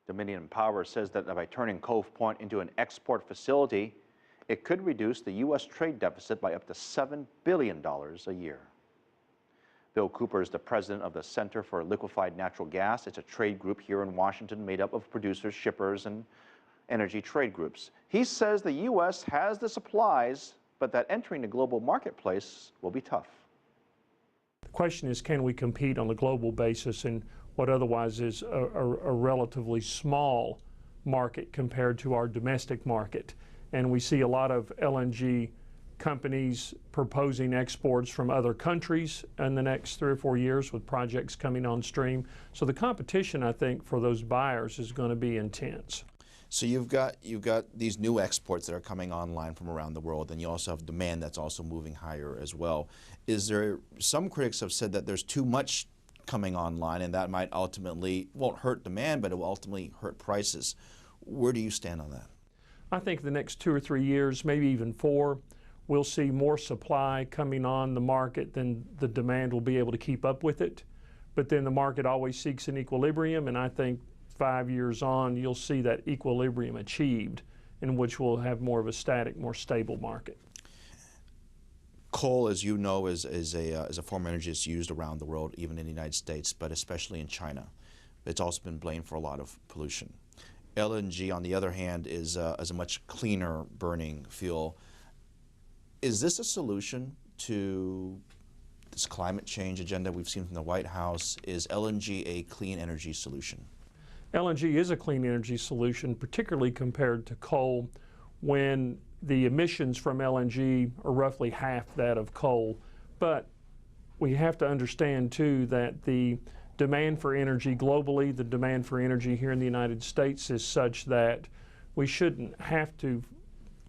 Dominion Power says that by turning Cove Point into an export facility, it could reduce the U.S. trade deficit by up to $7 billion a year. Bill Cooper is the president of the Center for Liquefied Natural Gas. It's a trade group here in Washington made up of producers, shippers, and energy trade groups. He says the U.S. has the supplies, but that entering the global marketplace will be tough. The question is, can we compete on a global basis in what otherwise is a relatively small market compared to our domestic market? And we see a lot of LNG companies proposing exports from other countries in the next 3 or 4 years with projects coming on stream. So the competition, I think, for those buyers is going to be intense. So you've got these new exports that are coming online from around the world, and you also have demand that's also moving higher as well. Some critics have said that there's too much coming online, and that might ultimately, won't hurt demand, but it will ultimately hurt prices. Where do you stand on that? I think the next 2 or 3 years, maybe even 4, we'll see more supply coming on the market than the demand will be able to keep up with it. But then the market always seeks an equilibrium, and I think 5 years on, you'll see that equilibrium achieved, in which we'll have more of a static, more stable market. Coal, as you know, is a form of energy that's used around the world, even in the United States, but especially in China. It's also been blamed for a lot of pollution. LNG, on the other hand, is a much cleaner burning fuel. Is this a solution to this climate change agenda we've seen from the White House? Is LNG a clean energy solution? LNG is a clean energy solution, particularly compared to coal, when the emissions from LNG are roughly half that of coal. But we have to understand, too, that the demand for energy globally, the demand for energy here in the United States is such that we shouldn't have to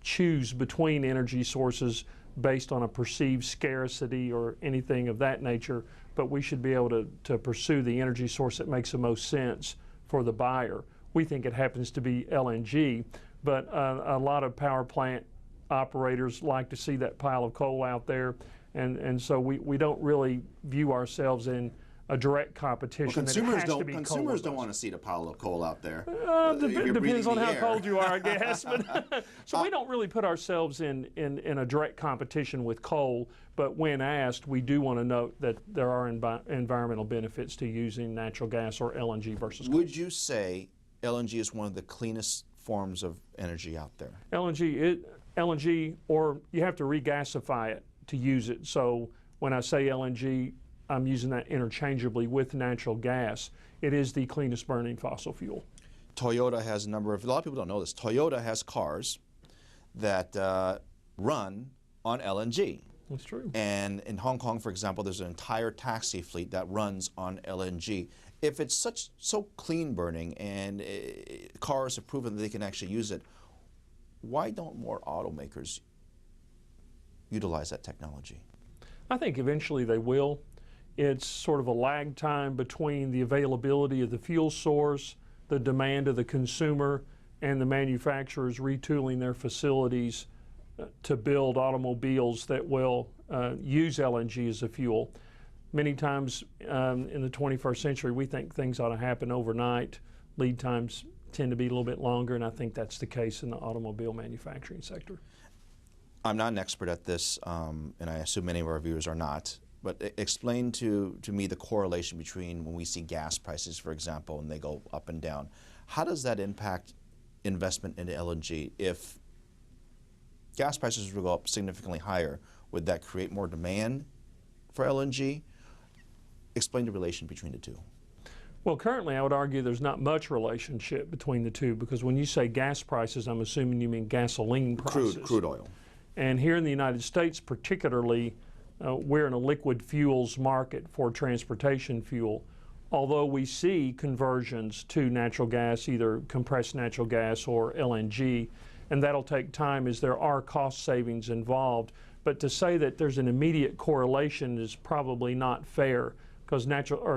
choose between energy sources based on a perceived scarcity or anything of that nature, but we should be able to pursue the energy source that makes the most sense for the buyer. We think it happens to be LNG, but a lot of power plant operators like to see that pile of coal out there, and so we don't really view ourselves in a direct competition. Well, consumers don't want to see the pile of coal out there. Depends on how cold you are, I guess. But so we don't really put ourselves in a direct competition with coal, but when asked, we do want to note that there are environmental benefits to using natural gas or LNG versus coal. Would you say LNG is one of the cleanest forms of energy out there? LNG, or you have to regasify it to use it. So when I say LNG, I'm using that interchangeably with natural gas. It is the cleanest burning fossil fuel. Toyota has a lot of people don't know this, Toyota has cars that run on LNG. That's true. And in Hong Kong, for example, there's an entire taxi fleet that runs on LNG. If it's so clean burning and cars have proven that they can actually use it, why don't more automakers utilize that technology? I think eventually they will. It's sort of a lag time between the availability of the fuel source, the demand of the consumer, and the manufacturers retooling their facilities to build automobiles that will use LNG as a fuel. Many times in the 21st century, we think things ought to happen overnight. Lead times tend to be a little bit longer, and I think that's the case in the automobile manufacturing sector. I'm not an expert at this, and I assume many of our viewers are not. But explain to me the correlation between when we see gas prices, for example, and they go up and down. How does that impact investment into LNG? If gas prices would go up significantly higher, would that create more demand for LNG? Explain the relation between the two. Well, currently I would argue there's not much relationship between the two, because when you say gas prices, I'm assuming you mean gasoline prices. Crude oil. And here in the United States particularly, we're in a liquid fuels market for transportation fuel. Although we see conversions to natural gas, either compressed natural gas or LNG, and that'll take time as there are cost savings involved. But to say that there's an immediate correlation is probably not fair, because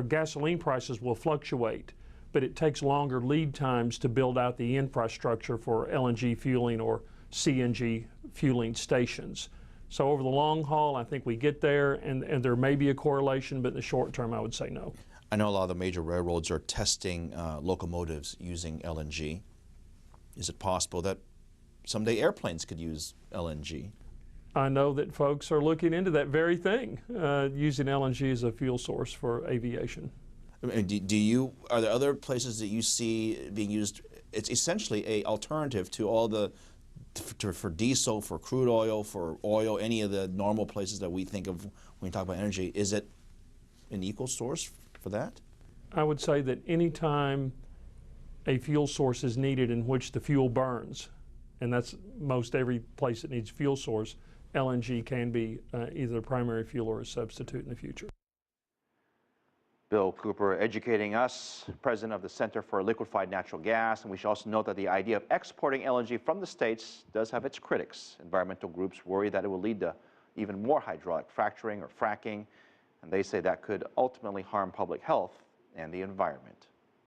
gasoline prices will fluctuate, but it takes longer lead times to build out the infrastructure for LNG fueling or CNG fueling stations. So over the long haul, I think we get there, and there may be a correlation, but in the short term, I would say no. I know a lot of the major railroads are testing locomotives using LNG. Is it possible that someday airplanes could use LNG? I know that folks are looking into that very thing, using LNG as a fuel source for aviation. I mean, are there other places that you see being used? It's essentially a alternative to all the, for diesel, for crude oil, for oil, any of the normal places that we think of when we talk about energy. Is it an equal source for that? I would say that anytime a fuel source is needed in which the fuel burns, and that's most every place that needs fuel source, LNG can be either a primary fuel or a substitute in the future. Bill Cooper educating us, president of the Center for Liquefied Natural Gas, and we should also note that the idea of exporting LNG from the States does have its critics. Environmental groups worry that it will lead to even more hydraulic fracturing or fracking, and they say that could ultimately harm public health and the environment.